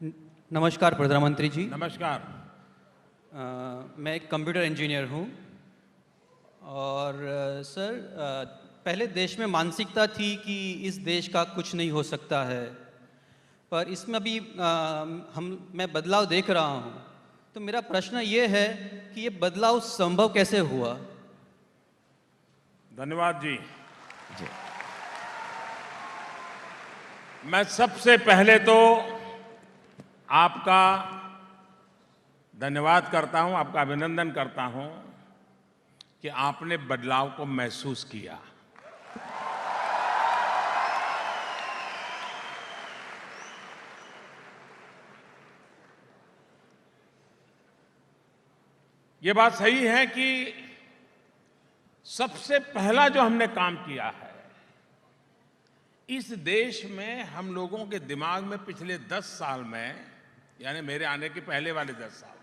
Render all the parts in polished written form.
न- नमस्कार प्रधानमंत्री जी। नमस्कार। मैं एक कंप्यूटर इंजीनियर हूँ और सर, पहले देश में मानसिकता थी कि इस देश का कुछ नहीं हो सकता है, पर इसमें अभी मैं बदलाव देख रहा हूँ। तो मेरा प्रश्न ये है कि ये बदलाव संभव कैसे हुआ? धन्यवाद जी। जी। मैं सबसे पहले तो आपका धन्यवाद करता हूं, आपका अभिनंदन करता हूं कि आपने बदलाव को महसूस किया। ये बात सही है कि सबसे पहला जो हमने काम किया है, इस देश में हम लोगों के दिमाग में पिछले 10 साल में, यानी मेरे आने के पहले वाले 10 साल,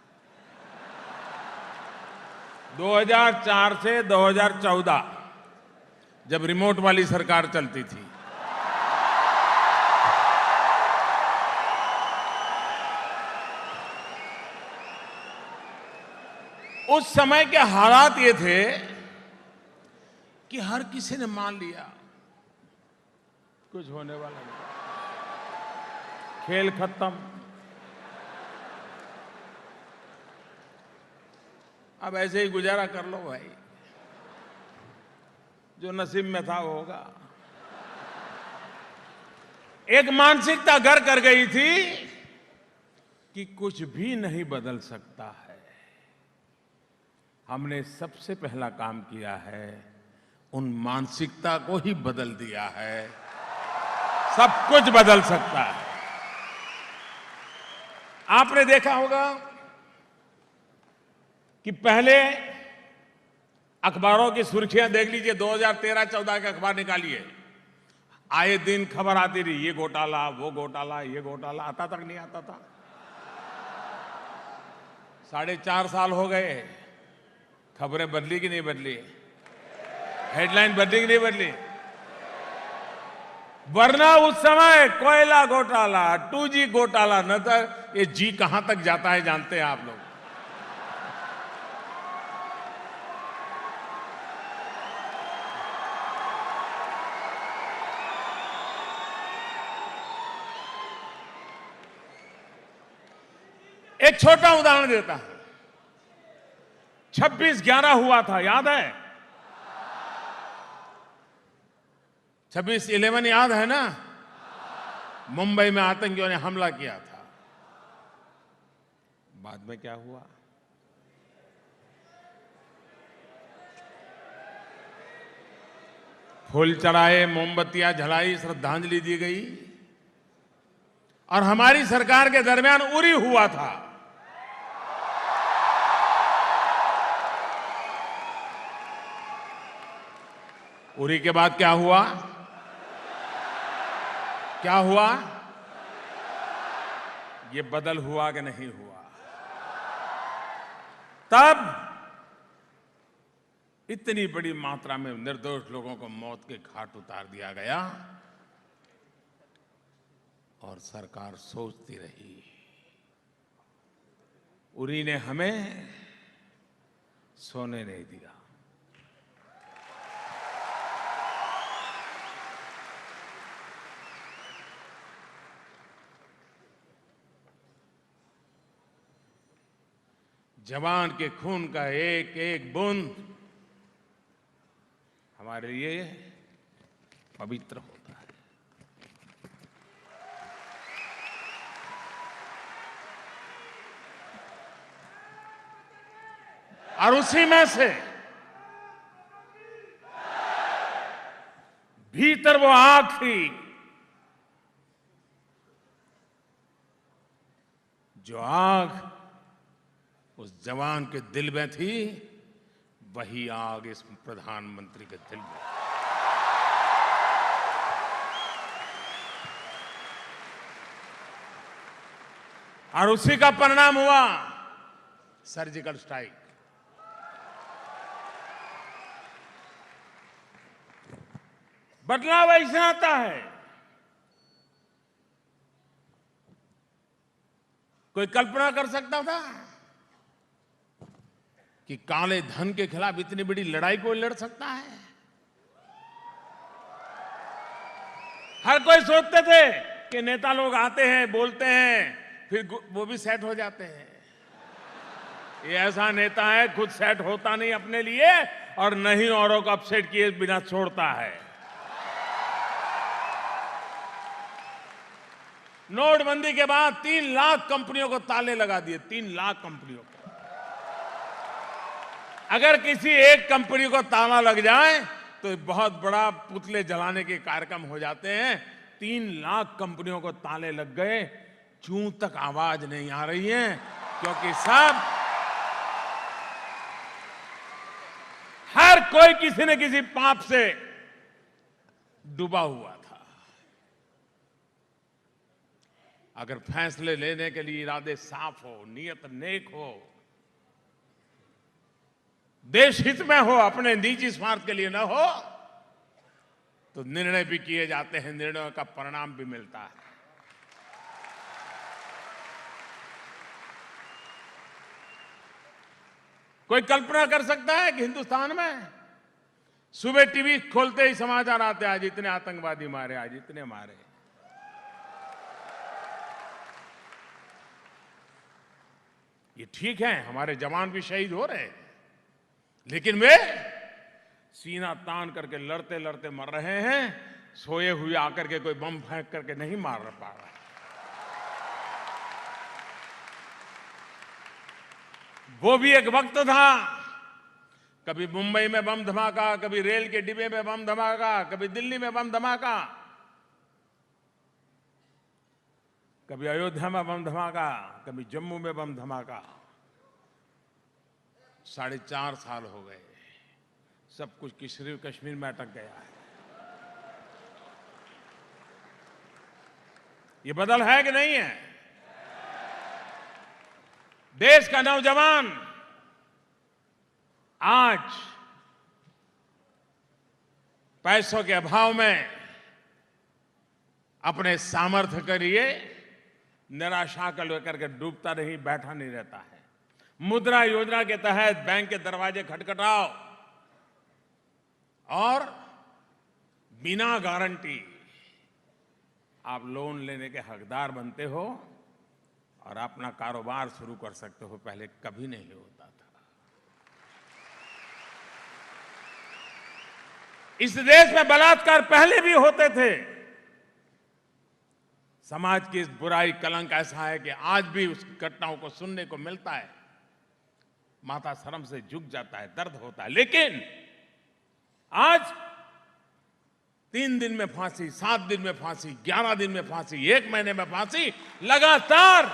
2004 से 2014, जब रिमोट वाली सरकार चलती थी, उस समय के हालात ये थे कि हर किसी ने मान लिया कुछ होने वाला नहीं, खेल खत्म। अब ऐसे ही गुजारा कर लो भाई, जो नसीब में था वो होगा। एक मानसिकता घर कर गई थी कि कुछ भी नहीं बदल सकता है। हमने सबसे पहला काम किया है, उन मानसिकता को ही बदल दिया है। सब कुछ बदल सकता है। आपने देखा होगा कि पहले अखबारों की सुर्खियां देख लीजिए, 2013-14 के अखबार निकालिए, आए दिन खबर आती रही, ये घोटाला, वो घोटाला, ये घोटाला, आता तक नहीं आता था। 4.5 साल हो गए, खबरें बदली कि नहीं बदली? हेडलाइन बदली कि नहीं बदली? वरना उस समय कोयला घोटाला, 2G घोटाला, न तो ये जी कहां तक जाता है जानते हैं आप लोग। एक छोटा उदाहरण देता हूं। 26/11 हुआ था, याद है? 26/11 याद है ना? मुंबई में आतंकियों ने हमला किया था। बाद में क्या हुआ? फूल चढ़ाए, मोमबत्तियां जलाई, श्रद्धांजलि दी गई, और हमारी सरकार के दरमियान उरी हुआ था। उरी के बाद क्या हुआ? क्या हुआ? ये बदल हुआ कि नहीं हुआ? तब इतनी बड़ी मात्रा में निर्दोष लोगों को मौत के घाट उतार दिया गया और सरकार सोचती रही। उरी ने हमें सोने नहीं दिया। जवान के खून का एक एक बूंद हमारे लिए पवित्र होता है। और उसी में से भीतर वो आग थी जो आग उस जवान के दिल में थी, वही आग इस प्रधानमंत्री के दिल में। और उसी का परिणाम हुआ सर्जिकल स्ट्राइक। बदलाव ऐसे आता है कोई कल्पना कर सकता था कि काले धन के खिलाफ इतनी बड़ी लड़ाई कोई लड़ सकता है? हर कोई सोचते थे कि नेता लोग आते हैं, बोलते हैं, फिर वो भी सेट हो जाते हैं। ये ऐसा नेता है, खुद सेट होता नहीं अपने लिए और नहीं औरों को अपसेट किए बिना छोड़ता है। नोटबंदी के बाद 3 लाख कंपनियों को ताले लगा दिए, 3 लाख कंपनियों को। अगर किसी एक कंपनी को ताला लग जाए तो बहुत बड़ा पुतले जलाने के कार्यक्रम हो जाते हैं। 3 लाख कंपनियों को ताले लग गए, चूं तक आवाज नहीं आ रही है, क्योंकि हर कोई किसी न किसी पाप से डूबा हुआ था। अगर फैसले लेने के लिए इरादे साफ हो, नियत नेक हो, देश हित में हो, अपने निजी स्वार्थ के लिए न हो, तो निर्णय भी किए जाते हैं, निर्णयों का परिणाम भी मिलता है। कोई कल्पना कर सकता है कि हिंदुस्तान में सुबह टीवी खोलते ही समाचार आते, आज इतने आतंकवादी मारे, आज इतने मारे। ये ठीक है, हमारे जवान भी शहीद हो रहे हैं, लेकिन वे सीना तान करके लड़ते लड़ते मर रहे हैं, सोए हुए आकर के कोई बम फेंक करके नहीं मार पा रहा। वो भी एक वक्त था, कभी मुंबई में बम धमाका, कभी रेल के डिब्बे में बम धमाका, कभी दिल्ली में बम धमाका, कभी अयोध्या में बम धमाका, कभी जम्मू में बम धमाका। 4.5 साल हो गए, सब कुछ कश्मीर में अटक गया है। ये बदल है कि नहीं है? देश का नौजवान आज पैसों के अभाव में अपने सामर्थ्य के लिए निराशा को लेकर के डूबता नहीं, बैठा नहीं रहता है। मुद्रा योजना के तहत बैंक के दरवाजे खटखटाओ और बिना गारंटी आप लोन लेने के हकदार बनते हो और अपना कारोबार शुरू कर सकते हो। पहले कभी नहीं होता था। इस देश में बलात्कार पहले भी होते थे। समाज की इस बुराई, कलंक ऐसा है कि आज भी उस घटनाओं को सुनने को मिलता है, माथा शर्म से झुक जाता है, दर्द होता है। लेकिन आज 3 दिन में फांसी, 7 दिन में फांसी, 11 दिन में फांसी, 1 महीने में फांसी, लगातार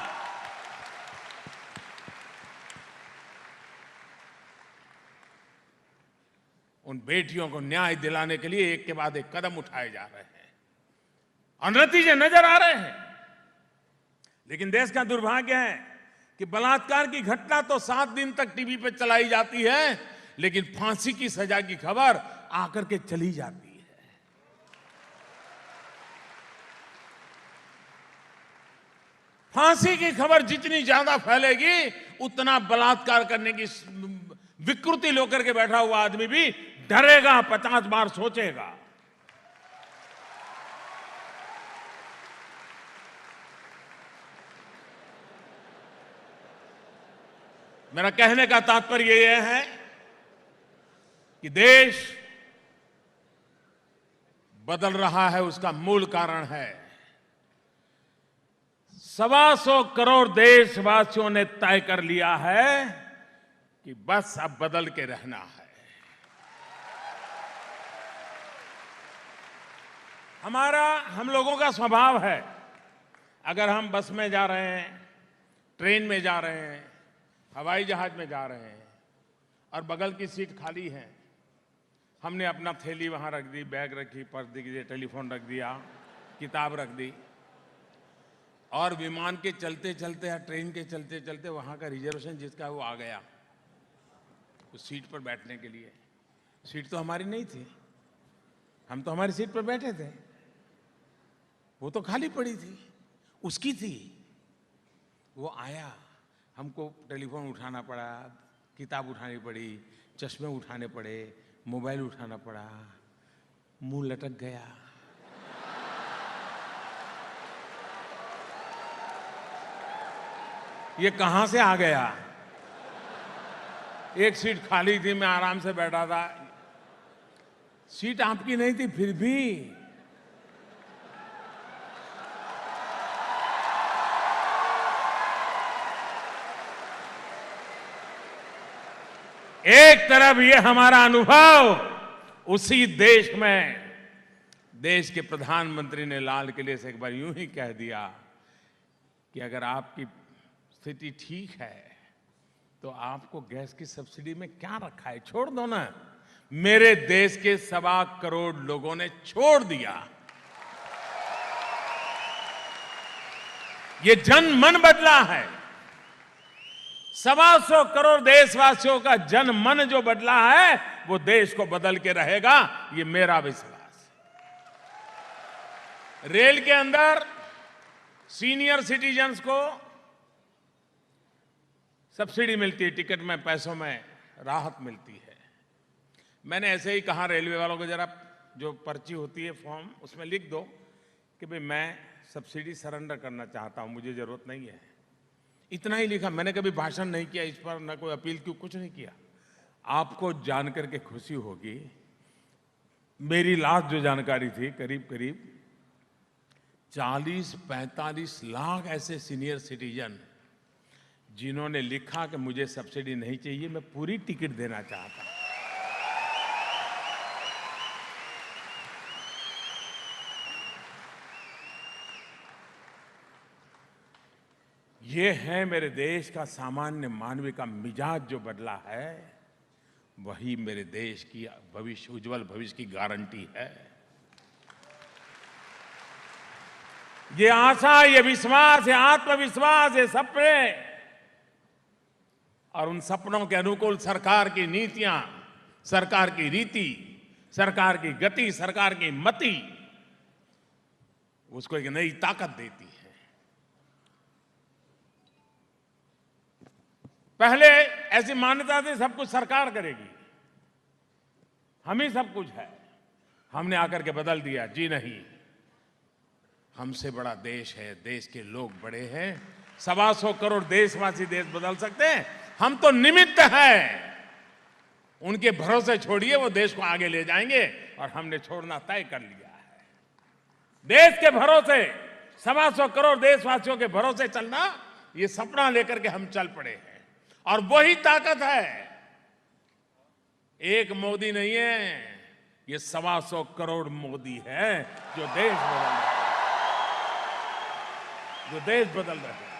उन बेटियों को न्याय दिलाने के लिए एक के बाद एक कदम उठाए जा रहे हैं और नतीजे नजर आ रहे हैं। लेकिन देश का दुर्भाग्य है कि बलात्कार की घटना तो 7 दिन तक टीवी पर चलाई जाती है, लेकिन फांसी की सजा की खबर आकर के चली जाती है। फांसी की खबर जितनी ज्यादा फैलेगी, उतना बलात्कार करने की विकृति लेकर के बैठा हुआ आदमी भी डरेगा, 50 बार सोचेगा। मेरा कहने का तात्पर्य यह है कि देश बदल रहा है, उसका मूल कारण है 125 करोड़ देशवासियों ने तय कर लिया है कि बस अब बदल के रहना है। हम लोगों का स्वभाव है, अगर हम बस में जा रहे हैं, ट्रेन में जा रहे हैं, हवाई जहाज में जा रहे हैं और बगल की सीट खाली है, हमने अपना थैली वहां रख दी, बैग रखी, पर्स रख दी, टेलीफोन रख दिया, किताब रख दी और विमान के चलते चलते या ट्रेन के चलते चलते वहां का रिजर्वेशन जिसका वो आ गया उस सीट पर बैठने के लिए। सीट तो हमारी नहीं थी, हम तो हमारी सीट पर बैठे थे, वो तो खाली पड़ी थी, उसकी थी। वो आया, हमको टेलीफोन उठाना पड़ा, किताब उठानी पड़ी, चश्मे उठाने पड़े, मोबाइल उठाना पड़ा, मुंह लटक गया। ये कहां से आ गया? एक सीट खाली थी, मैं आराम से बैठा था। सीट आपकी नहीं थी, फिर भी एक तरफ ये हमारा अनुभव, उसी देश में देश के प्रधानमंत्री ने लाल किले से एक बार यूं ही कह दिया कि अगर आपकी स्थिति ठीक है तो आपको गैस की सब्सिडी में क्या रखा है, छोड़ दो ना। मेरे देश के 1.25 करोड़ लोगों ने छोड़ दिया। ये जन मन बदला है। 125 करोड़ देशवासियों का जन मन जो बदला है, वो देश को बदल के रहेगा, ये मेरा विश्वास है। रेल के अंदर सीनियर सिटीजन्स को सब्सिडी मिलती है, टिकट में पैसों में राहत मिलती है। मैंने ऐसे ही कहा रेलवे वालों को, जरा जो पर्ची होती है फॉर्म, उसमें लिख दो कि भाई मैं सब्सिडी सरेंडर करना चाहता हूं, मुझे जरूरत नहीं है। इतना ही लिखा। मैंने कभी भाषण नहीं किया इस पर, न कोई अपील की, कुछ नहीं किया। आपको जानकर के खुशी होगी, मेरी लास्ट जो जानकारी थी, करीब करीब 40-45 लाख ऐसे सीनियर सिटीजन जिन्होंने लिखा कि मुझे सब्सिडी नहीं चाहिए, मैं पूरी टिकट देना चाहता हूं। ये है मेरे देश का सामान्य मानवीय का मिजाज जो बदला है, वही मेरे देश की भविष्य, उज्जवल भविष्य की गारंटी है। ये आशा, ये विश्वास, ये आत्मविश्वास, ये सपने, और उन सपनों के अनुकूल सरकार की नीतियां, सरकार की रीति, सरकार की गति, सरकार की मति, उसको एक नई ताकत देती है। पहले ऐसी मान्यता थी सब कुछ सरकार करेगी, हम ही सब कुछ है। हमने आकर के बदल दिया, जी नहीं, हमसे बड़ा देश है, देश के लोग बड़े हैं। 125 करोड़ देशवासी देश बदल सकते हैं, हम तो निमित्त हैं। उनके भरोसे छोड़िए, वो देश को आगे ले जाएंगे, और हमने छोड़ना तय कर लिया है। देश के भरोसे, 125 करोड़ देशवासियों के भरोसे चलना, ये सपना लेकर के हम चल पड़े हैं। और वही ताकत है, एक मोदी नहीं है, ये 125 करोड़ मोदी है जो देश बदल रहे हैं, जो देश बदल रहे हैं।